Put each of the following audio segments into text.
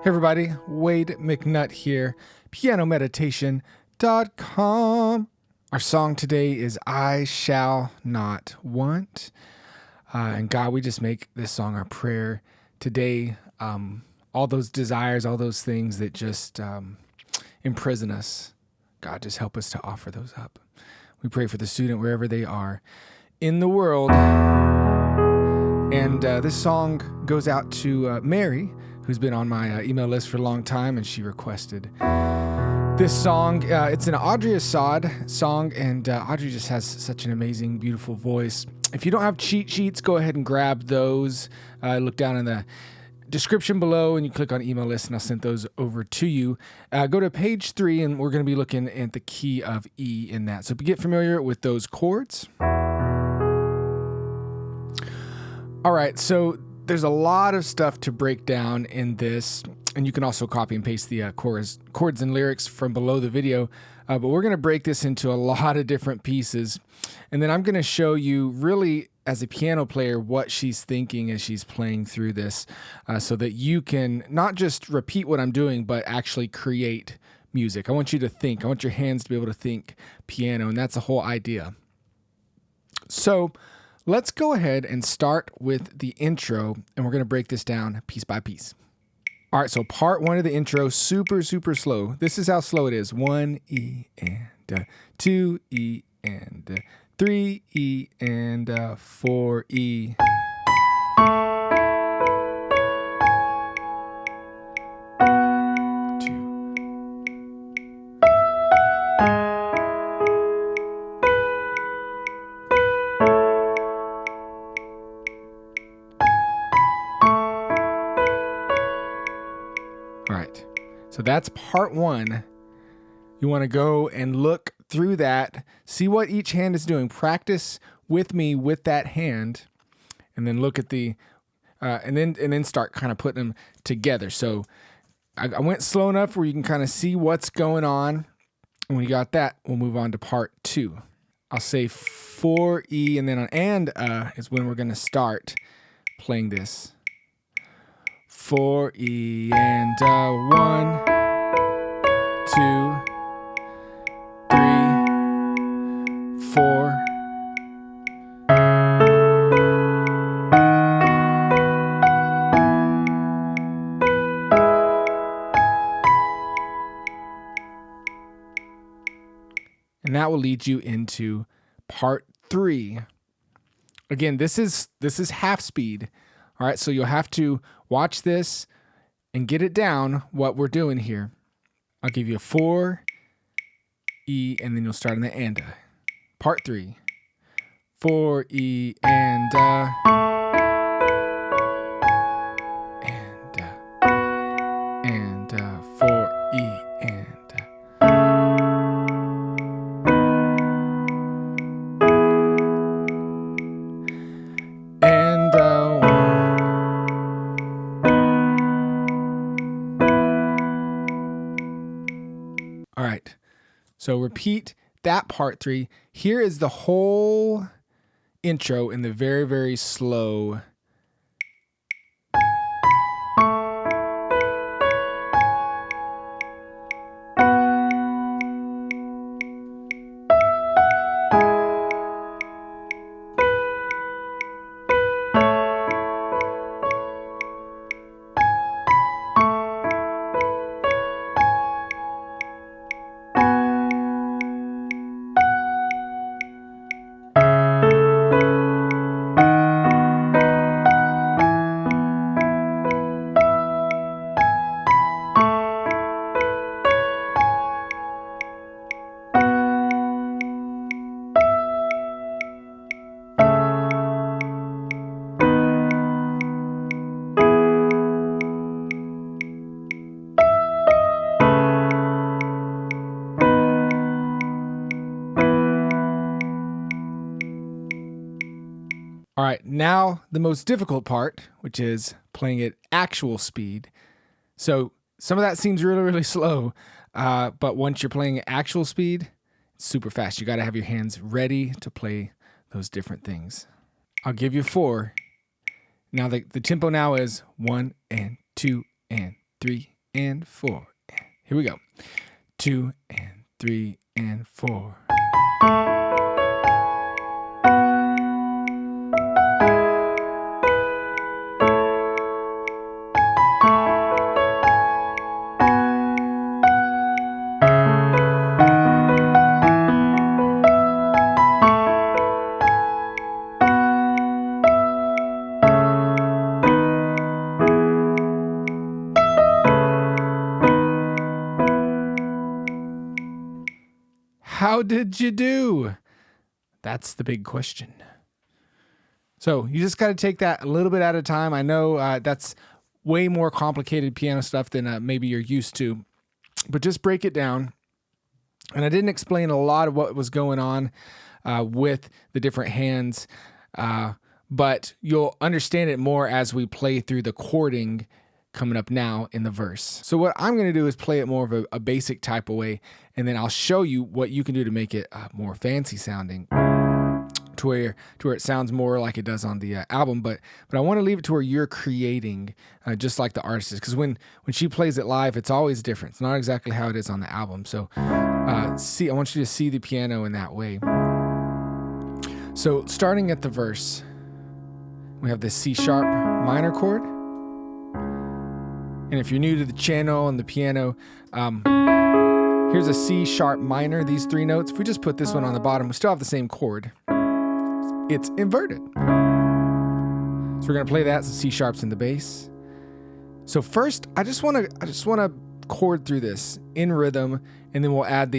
Hey everybody, Wade McNutt here, pianomeditation.com. Our song today is I Shall Not Want. And God, we just make this song our prayer today. All those desires, all those things that just imprison us, God, just help us to offer those up. We pray for the student wherever they are in the world. And this song goes out to Mary, who's been on my email list for a long time, and she requested this song. It's an Audrey Assad song, and Audrey just has such an amazing, beautiful voice. If you don't have cheat sheets, go ahead and grab those. Look down in the description below, and you click on email list, and I'll send those over to you. Go to page 3, and we're going to be looking at the key of E in that. So get familiar with those chords. All right, so there's a lot of stuff to break down in this, and you can also copy and paste the chords and lyrics from below the video, but we're going to break this into a lot of different pieces, and then I'm going to show you really as a piano player what she's thinking as she's playing through this, so that you can not just repeat what I'm doing, but actually create music. I want you to think. I want your hands to be able to think piano, and that's the whole idea. So let's go ahead and start with the intro, and we're going to break this down piece by piece. All right, so part 1 of the intro, super, super slow. This is how slow it is. 1 E and 2 E and 3 E and 4 E. All right, so that's part 1. You want to go and look through that, see what each hand is doing. Practice with me with that hand, and then look at the, and then start kind of putting them together. So I went slow enough where you can kind of see what's going on. And when you got that, we'll move on to part 2. I'll say 4 E, and then on is when we're going to start playing this. 4 E and 1, 2, 3, 4. And that will lead you into part 3. Again, this is half speed. All right, so you'll have to watch this and get it down what we're doing here. I'll give you a 4 E, and then you'll start on the and. Part 3. 4 E and 4 E and. All right, so repeat that part 3. Here is the whole intro in the very, very slow. All right, now the most difficult part, which is playing at actual speed. So some of that seems really, really slow, but once you're playing at actual speed, it's super fast. You got to have your hands ready to play those different things. I'll give you 4. Now the tempo now is 1 and 2 and 3 and 4. Here we go. 2 and 3 and 4. How did you do? That's the big question. So you just got to take that a little bit at a time. I know that's way more complicated piano stuff than maybe you're used to, but just break it down. And I didn't explain a lot of what was going on with the different hands, but you'll understand it more as we play through the chording coming up now in the verse. So what I'm going to do is play it more of a basic type of way, and then I'll show you what you can do to make it more fancy sounding, to where it sounds more like it does on the album. But I want to leave it to where you're creating just like the artist is, because when she plays it live, it's always different. It's not exactly how it is on the album. So I want you to see the piano in that way. So starting at the verse, we have this C sharp minor chord. And if you're new to the channel and the piano, here's a C sharp minor, these 3 notes. If we just put this one on the bottom, we still have the same chord. It's inverted. So we're gonna play that, so C sharp's in the bass. So first, I just wanna chord through this in rhythm, and then we'll add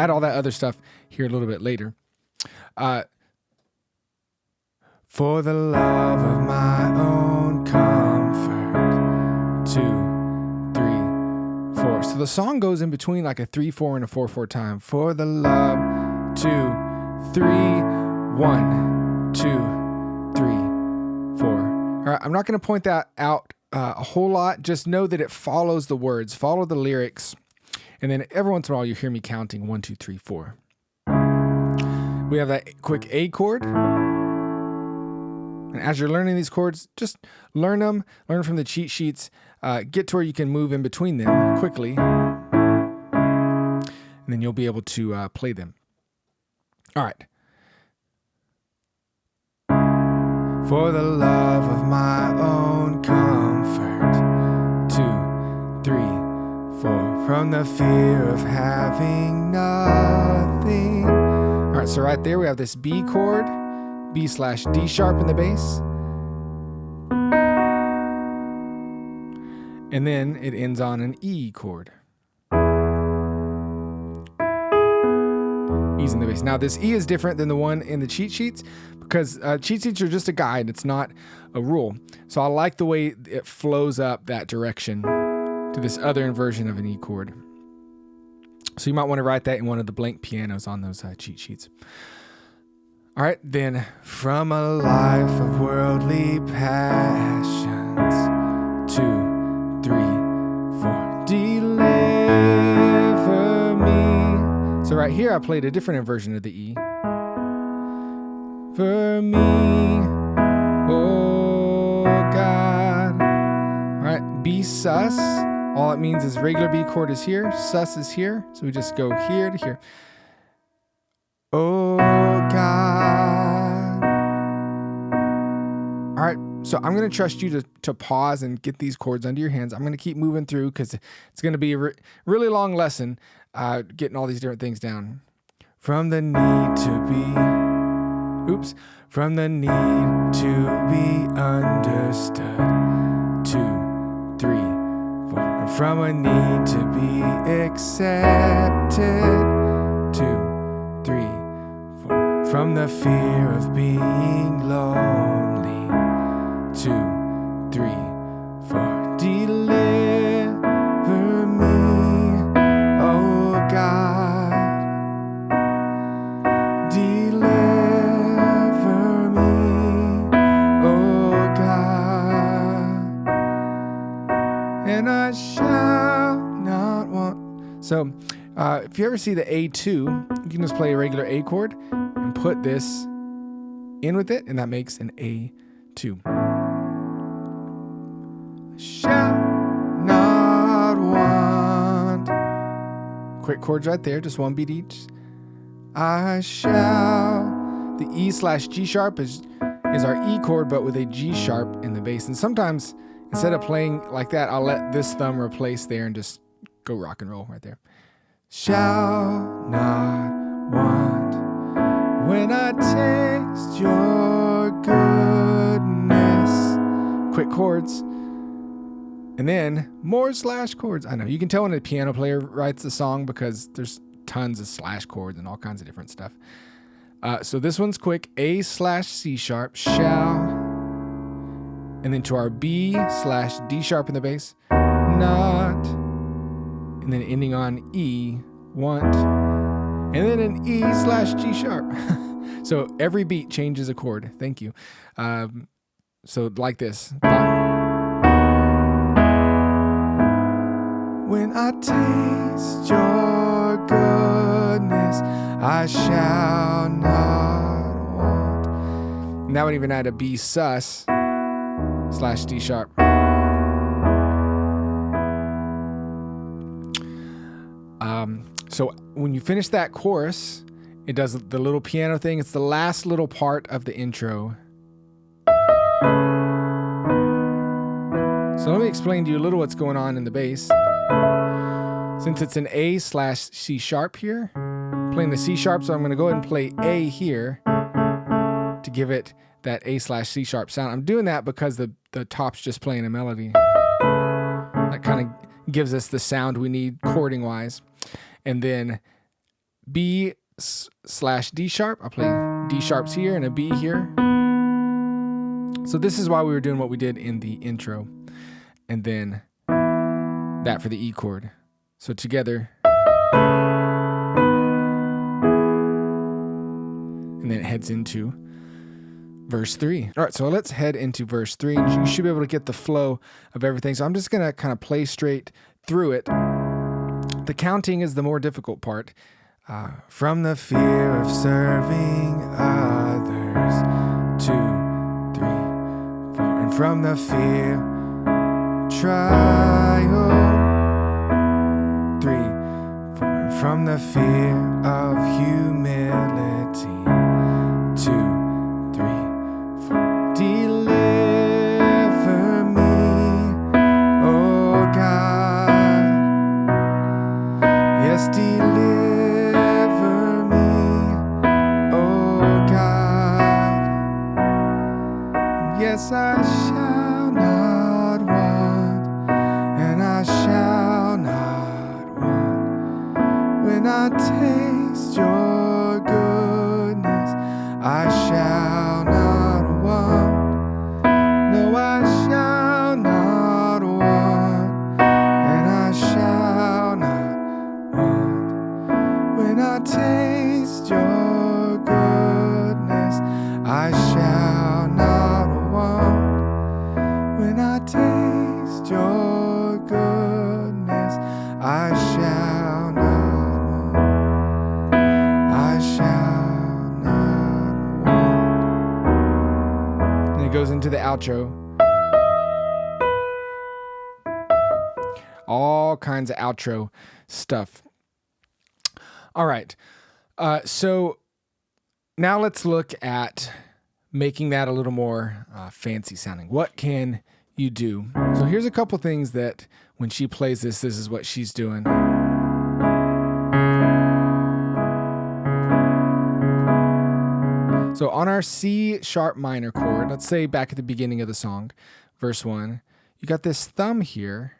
all that other stuff here a little bit later. For the love of my own comfort. 2, 3, 4. So the song goes in between like a 3/4 and a 4/4 time. For the love. 2, 3, 1, 2, 3, 4. All right, I'm not going to point that out a whole lot. Just know that it follows the words, follow the lyrics, and then every once in a while you hear me counting 1, 2, 3, 4. We have that quick A chord. And as you're learning these chords, just learn them, learn from the cheat sheets, get to where you can move in between them quickly, and then you'll be able to play them. All right. For the love of my own comfort. 2, 3, 4. From the fear of having nothing. All right, so right there we have this B chord. B/D sharp in the bass. And then it ends on an E chord. E's in the bass. Now this E is different than the one in the cheat sheets because cheat sheets are just a guide. It's not a rule. So I like the way it flows up that direction to this other inversion of an E chord. So you might want to write that in one of the blank pianos on those cheat sheets. All right, then, from a life of worldly passions. 2, 3, 4. Deliver me. So right here, I played a different inversion of the E. For me, oh God. All right, B sus. All it means is regular B chord is here, sus is here. So we just go here to here. Oh God. All right, so I'm going to trust you to pause and get these chords under your hands. I'm going to keep moving through because it's going to be a really long lesson getting all these different things down. From the need to be, from the need to be understood. 2, 3, 4. And from a need to be accepted. 2, 3, 4. From the fear of being lonely. 2, 3, 4. Deliver me, oh God. Deliver me, oh God. And I shall not want. So, if you ever see the A2, you can just play a regular A chord and put this in with it, and that makes an A2. shall not want. Quick chords right there, just one beat each. I shall. The E / G sharp is our E chord, but with a G sharp in the bass. And sometimes, instead of playing like that, I'll let this thumb replace there and just go rock and roll right there. Shall not want when I taste your goodness. Quick chords. And then more / chords. I know, you can tell when a piano player writes a song because there's tons of / chords and all kinds of different stuff. So this one's quick. A / C sharp, shall. And then to our B / D sharp in the bass, not. And then ending on E, want. And then an E / G sharp. So every beat changes a chord. Thank you. So like this. When I taste your goodness, I shall not want. And that would even add a B sus / D sharp. So when you finish that chorus, it does the little piano thing. It's the last little part of the intro. So let me explain to you a little what's going on in the bass. Since it's an A / C sharp here, I'm playing the C sharp, so I'm going to go ahead and play A here to give it that A / C sharp sound. I'm doing that because the top's just playing a melody. That kind of gives us the sound we need chording wise. And then B / D sharp, I'll play D sharps here and a B here. So this is why we were doing what we did in the intro. And then that for the E chord. So together. And then it heads into verse 3. All right, so let's head into verse 3. And you should be able to get the flow of everything. So I'm just going to kind of play straight through it. The counting is the more difficult part. From the fear of serving others, 2, 3, 4. And from the fear, trial, 3, 4. And from the fear of humility, 2, 3, 4. Deliver me, oh God. Yes, deliver me, oh God. And yes, I shall not want, and I shall not want. When I taste your goodness, I shall not want. No, I shall not want, and I shall not want. When I taste your goodness, I shall not want. When I taste your goodness, I shall not want. I shall not want. And it goes into the outro. All kinds of outro stuff. All right. So now let's look at making that a little more fancy sounding. What can you do? So here's a couple things that when she plays this is what she's doing. So on our C sharp minor chord, let's say back at the beginning of the song, verse 1, you got this thumb here.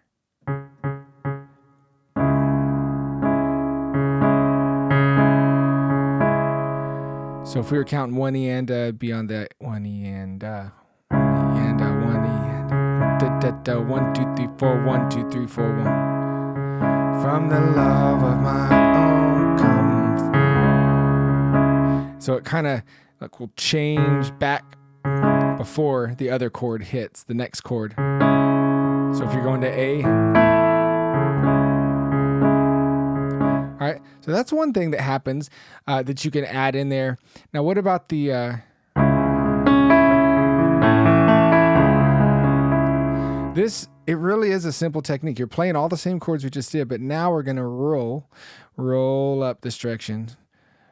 So if we were counting 1 E and be on the 1 E and 1 E and 1 E and da, da, da, 1 2 3 4 1 2 3 4 1. From the love of my own come from. So it kind of like will change back before the other chord hits the next chord. So if you're going to A. All right, so that's one thing that happens that you can add in there. Now, what about the... it really is a simple technique. You're playing all the same chords we just did, but now we're going to roll up this direction.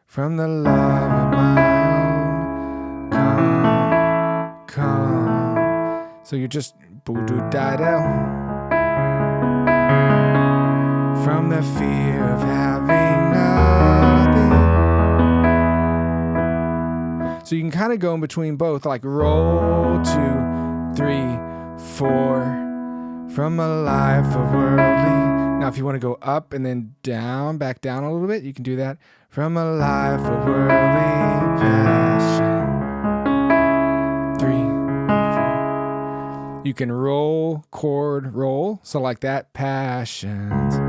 From the love of my own, come. So you're just boo-doo-da-da. From the fear of having nothing. So you can kind of go in between both, like roll 2, 3, 4. From a life of worldly. Now, if you want to go up and then down, back down a little bit, you can do that. From a life of worldly passion. 3, 4. You can roll, chord, roll. So like that, passions.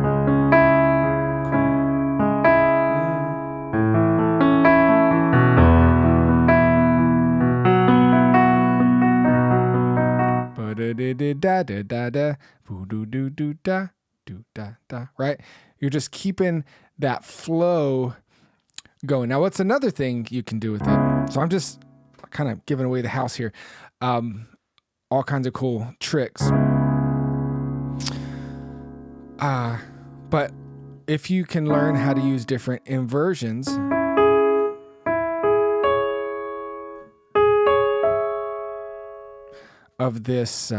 Da, right? You're just keeping that flow going. Now, what's another thing you can do with it? So I'm just kind of giving away the house here. All kinds of cool tricks. But if you can learn how to use different inversions, of this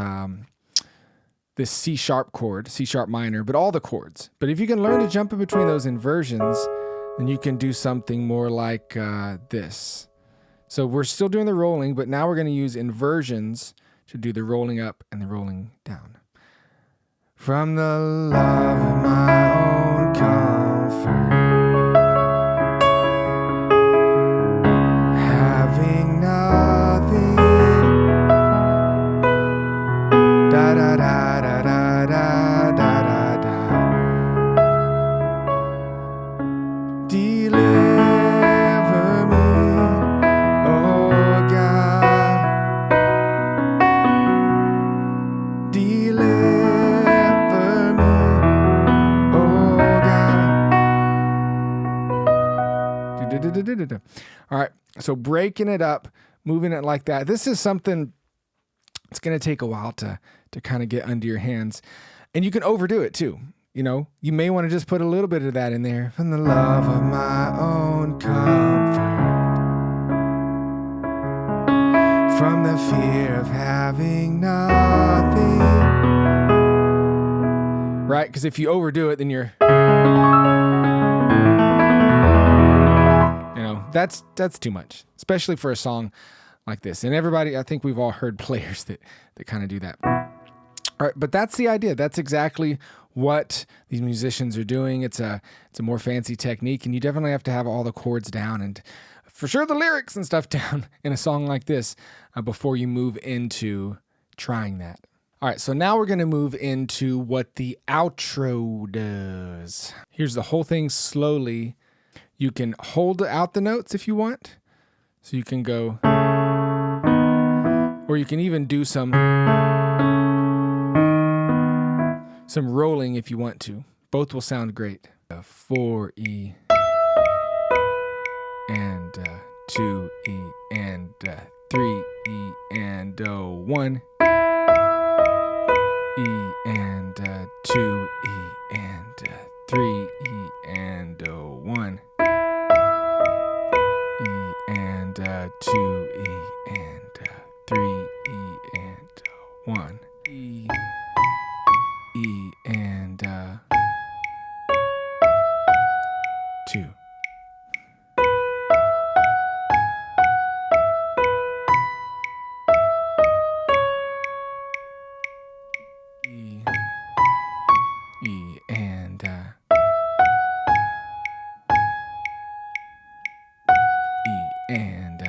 this C sharp chord, C sharp minor, but all the chords. But if you can learn to jump in between those inversions, then you can do something more like this. So we're still doing the rolling, but now we're going to use inversions to do the rolling up and the rolling down. From the love of my own comfort, having nothing. Da da da da da da da da da. Deliver me, oh God. Deliver me, oh God. All right, so breaking it up, moving it like that. This is something it's going to take a while to kind of get under your hands. And you can overdo it too. You know, you may want to just put a little bit of that in there. From the love of my own comfort, from the fear of having nothing. Right? Because if you overdo it, then you're, you know, that's too much, especially for a song like this. And everybody, I think we've all heard players that kind of do that. All right, but that's the idea. That's exactly what these musicians are doing. It's a more fancy technique, and you definitely have to have all the chords down and for sure the lyrics and stuff down in a song like this before you move into trying that. All right, so now we're going to move into what the outro does. Here's the whole thing slowly. You can hold out the notes if you want. So you can go, or you can even do some rolling if you want to. Both will sound great. 4 E and 2 E and 3 E and 1 E and 2 E and 3 E and 1 E and 2 E and 3 E and 1 E and 2. E and E and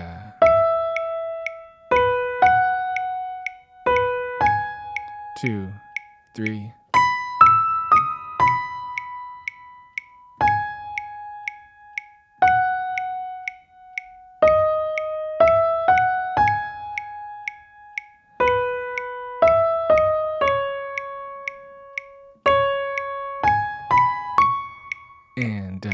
2, 3. And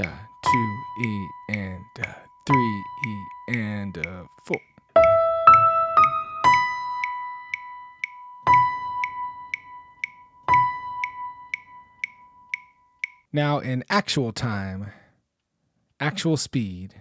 2 E and 3 E and 4. Now in actual time, actual speed.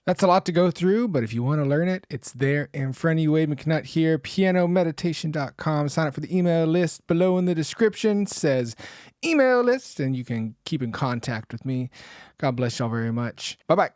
That's a lot to go through, but if you want to learn it, it's there in front of you. McNutt here, pianomeditation.com. Sign up for the email list below in the description. It says email list, and you can keep in contact with me. God bless y'all very much. Bye-bye.